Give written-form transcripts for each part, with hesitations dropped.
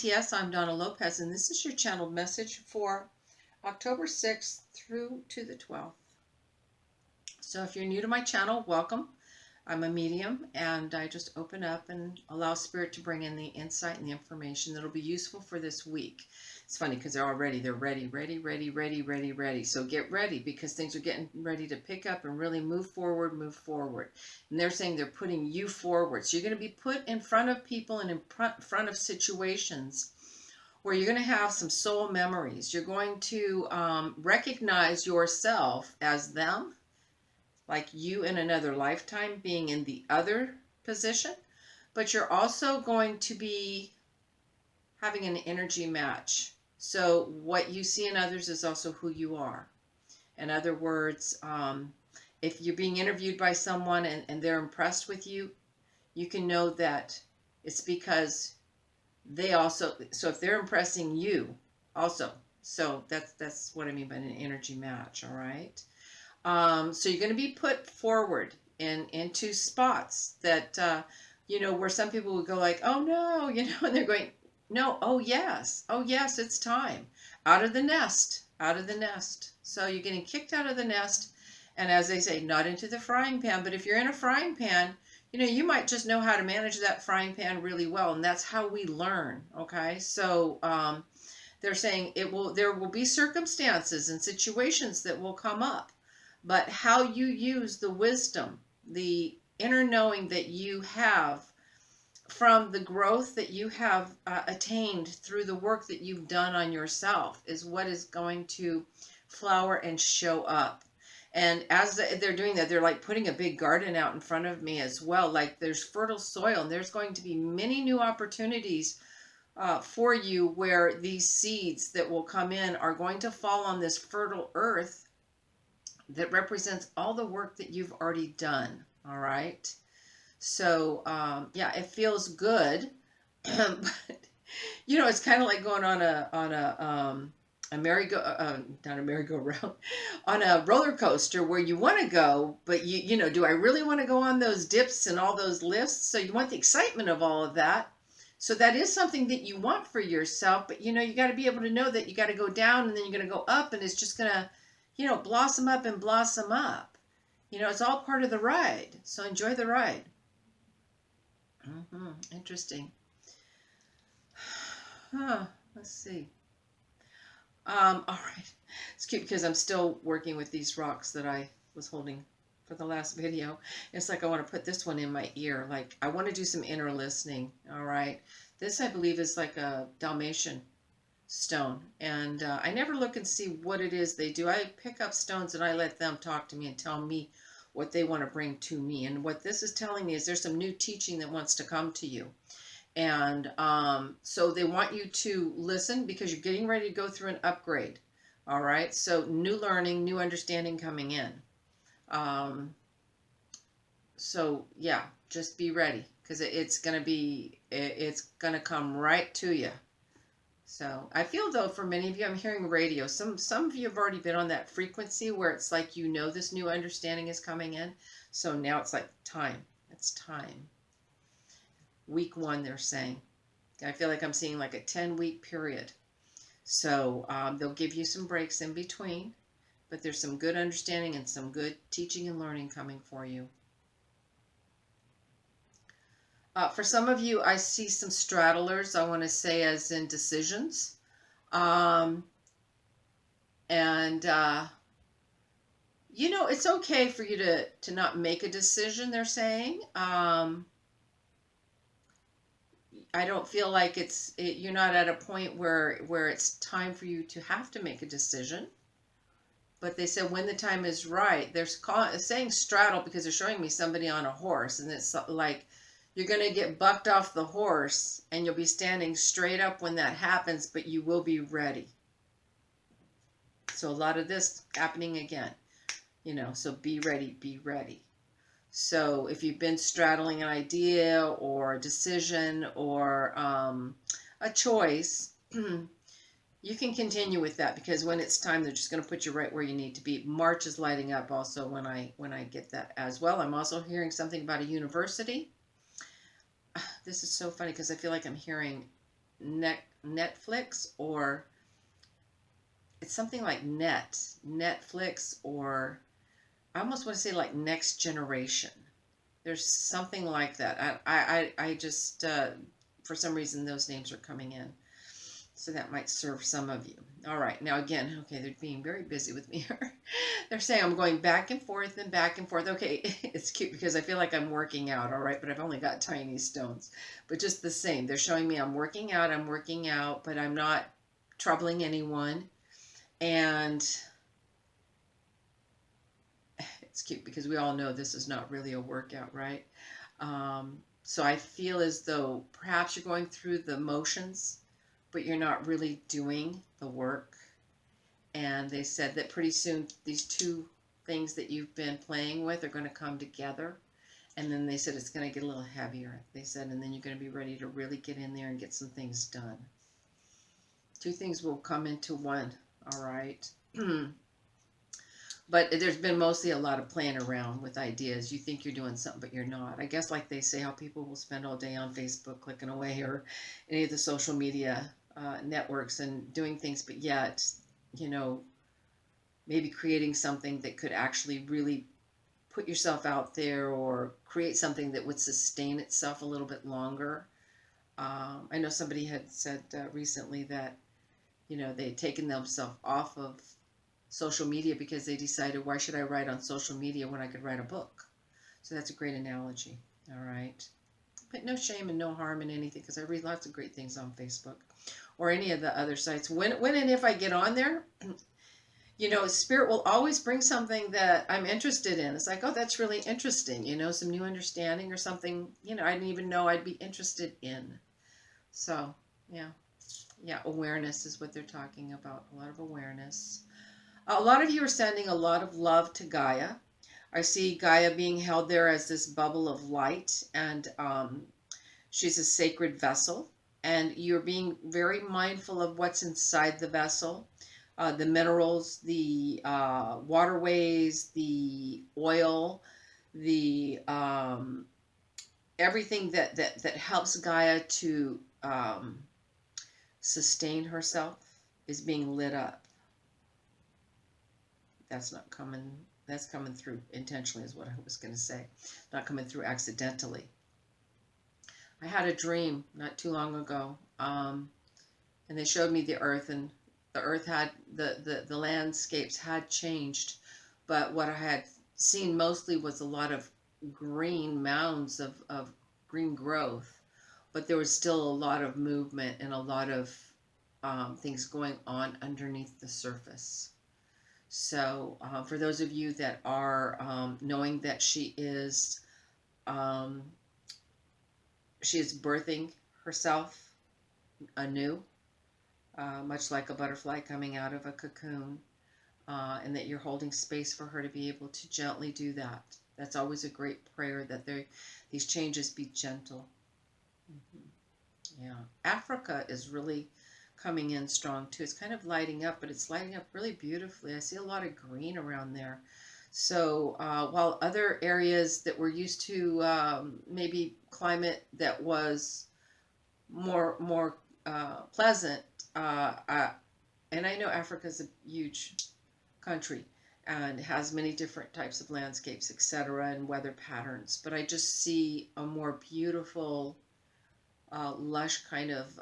WTS, I'm Donna Lopez, and this is your channeled message for October 6th through to the 12th. So if you're new to my channel, welcome. I'm a medium, and I just open up and allow Spirit to bring in the insight and the information that'll be useful for this week. It's funny because they're ready. So get ready, because things are getting ready to pick up and really move forward. And they're saying they're putting you forward. So you're going to be put in front of people and in front of situations where you're going to have some soul memories. You're going to recognize yourself as them, like you in another lifetime being in the other position, but you're also going to be having an energy match. So what you see in others is also who you are. In other words, if you're being interviewed by someone and they're impressed with you, you can know that it's because they also, so if they're impressing you also, so that's what I mean by an energy match, all right? So you're going to be put forward into spots that, where some people would go like, oh no, and they're going, no, oh yes, it's time. Out of the nest. So you're getting kicked out of the nest. And as they say, not into the frying pan. But if you're in a frying pan, you might just know how to manage that frying pan really well. And that's how we learn. Okay. So, they're saying there will be circumstances and situations that will come up. But how you use the wisdom, the inner knowing that you have from the growth that you have attained through the work that you've done on yourself is what is going to flower and show up. And as they're doing that, they're like putting a big garden out in front of me as well. Like there's fertile soil, and there's going to be many new opportunities for you where these seeds that will come in are going to fall on this fertile earth that represents all the work that you've already done. All right. So, yeah, it feels good, but it's kind of like going on a merry-go-round, on a roller coaster where you want to go, but do I really want to go on those dips and all those lifts? So you want the excitement of all of that. So that is something that you want for yourself, but you got to be able to know that you got to go down and then you're going to go up, and it's just going to, blossom up and blossom up. It's all part of the ride. So enjoy the ride. Interesting. Let's see. All right. It's cute because I'm still working with these rocks that I was holding for the last video. It's like I want to put this one in my ear. Like I want to do some inner listening. All right. This, I believe, is like a Dalmatian stone. And I never look and see what it is they do. I pick up stones and I let them talk to me and tell me what they want to bring to me. And what this is telling me is there's some new teaching that wants to come to you. And so they want you to listen because you're getting ready to go through an upgrade. All right. So new learning, new understanding coming in. So yeah, just be ready because it's going to come right to you. So I feel though for many of you, I'm hearing radio. Some of you have already been on that frequency where it's like, this new understanding is coming in. So now it's like time. It's time. Week 1, they're saying. I feel like I'm seeing like a 10-week period. So they'll give you some breaks in between, but there's some good understanding and some good teaching and learning coming for you. For some of you, I see some straddlers, I want to say, as in decisions. It's okay for you to not make a decision, they're saying. I don't feel like you're not at a point where it's time for you to have to make a decision. But they said when the time is right, they're saying straddle because they're showing me somebody on a horse, and it's like, you're going to get bucked off the horse and you'll be standing straight up when that happens, but you will be ready. So a lot of this happening again, so be ready. So if you've been straddling an idea or a decision or a choice, you can continue with that because when it's time, they're just going to put you right where you need to be. March is lighting up also when I get that as well. I'm also hearing something about a university. This is so funny because I feel like I'm hearing Netflix, or it's something like Netflix, or I almost want to say like Next Generation. There's something like that. I just, for some reason, those names are coming in. So that might serve some of you. All right. Now, again, okay, they're being very busy with me here. They're saying I'm going back and forth and back and forth. Okay, it's cute because I feel like I'm working out, all right, but I've only got tiny stones. But just the same, they're showing me I'm working out, but I'm not troubling anyone. And it's cute because we all know this is not really a workout, right? So I feel as though perhaps you're going through the motions, but you're not really doing the work. And they said that pretty soon these two things that you've been playing with are going to come together. And then they said it's going to get a little heavier. They said, and then you're going to be ready to really get in there and get some things done. Two things will come into one, all right? But there's been mostly a lot of playing around with ideas. You think you're doing something, but you're not. I guess like they say how people will spend all day on Facebook clicking away, or any of the social media networks and doing things, but yet, you know, maybe creating something that could actually really put yourself out there, or create something that would sustain itself a little bit longer. I know somebody had said recently that, you know, they had taken themselves off of social media because they decided, why should I write on social media when I could write a book? So that's a great analogy. All right. But no shame and no harm in anything, because I read lots of great things on Facebook or any of the other sites. When and if I get on there, you know, Spirit will always bring something that I'm interested in. It's like, oh, that's really interesting, you know, some new understanding or something, you know, I didn't even know I'd be interested in. So, yeah. Yeah, awareness is what they're talking about. A lot of awareness. A lot of you are sending a lot of love to Gaia. I see Gaia being held there as this bubble of light, and she's a sacred vessel, and you're being very mindful of what's inside the vessel, the minerals, the waterways, the oil, the everything that helps Gaia to sustain herself is being lit up. That's not coming, that's coming through intentionally is what I was going to say, not coming through accidentally. I had a dream not too long ago, and they showed me the earth, and the earth had, the landscapes had changed, but what I had seen mostly was a lot of green mounds of green growth, but there was still a lot of movement and a lot of things going on underneath the surface. So for those of you that are knowing that she is birthing herself anew, much like a butterfly coming out of a cocoon, and that you're holding space for her to be able to gently do that. That's always a great prayer, that these changes be gentle. Yeah, Africa is really coming in strong too. It's kind of lighting up, but it's lighting up really beautifully. I see a lot of green around there. So while other areas that were used to maybe climate that was more pleasant, and I know Africa is a huge country and has many different types of landscapes, etc., and weather patterns, but I just see a more beautiful, lush kind of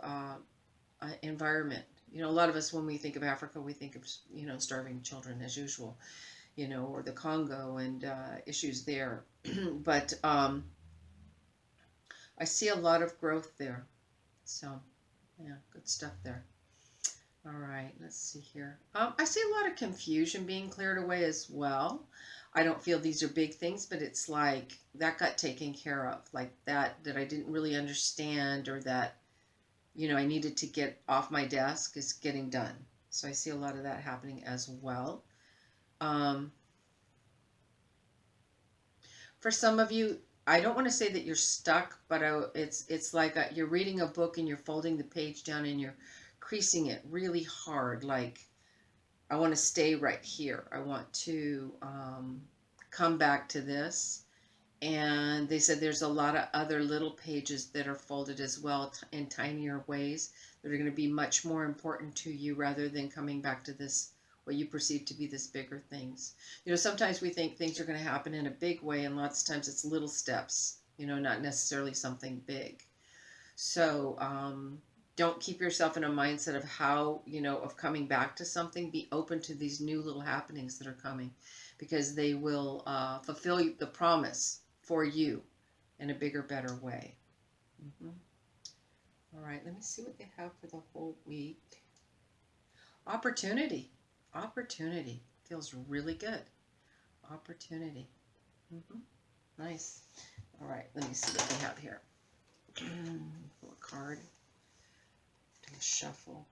environment. You know, a lot of us, when we think of Africa, we think of, you know, starving children as usual, you know, or the Congo and issues there. But I see a lot of growth there. So, yeah, good stuff there. All right, let's see here. I see a lot of confusion being cleared away as well. I don't feel these are big things, but it's like that got taken care of, like that I didn't really understand, or that, you know, I needed to get off my desk is getting done. So I see a lot of that happening as well. For some of you, I don't want to say that you're stuck, but it's like you're reading a book and you're folding the page down and you're creasing it really hard. Like, I want to stay right here. I want to come back to this. And they said there's a lot of other little pages that are folded as well in tinier ways that are going to be much more important to you rather than coming back to this, what you perceive to be this bigger things. You know, sometimes we think things are going to happen in a big way, and lots of times it's little steps, you know, not necessarily something big. So don't keep yourself in a mindset of how, you know, of coming back to something. Be open to these new little happenings that are coming, because they will fulfill the promise for you in a bigger, better way. All right, let me see what they have for the whole week. Opportunity. Opportunity. Feels really good. Opportunity. Nice. All right, let me see what they have here. Pull a card. Do a shuffle.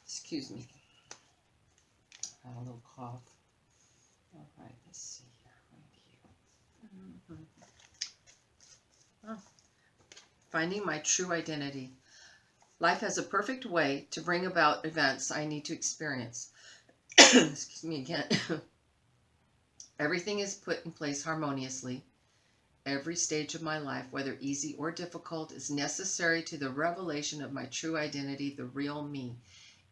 Excuse me. I had a little cough. All right, let's see here. Oh. Finding my true identity. Life has a perfect way to bring about events I need to experience. Excuse me again. Everything is put in place harmoniously. Every stage of my life, whether easy or difficult, is necessary to the revelation of my true identity, the real me.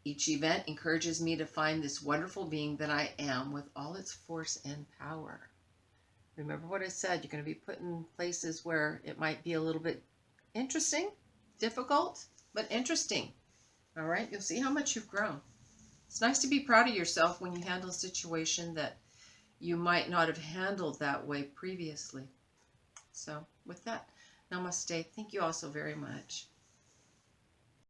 Each event encourages me to find this wonderful being that I am with all its force and power. Remember what I said, you're going to be put in places where it might be a little bit interesting, difficult, but interesting. All right, you'll see how much you've grown. It's nice to be proud of yourself when you handle a situation that you might not have handled that way previously. So with that, namaste. Thank you all so very much.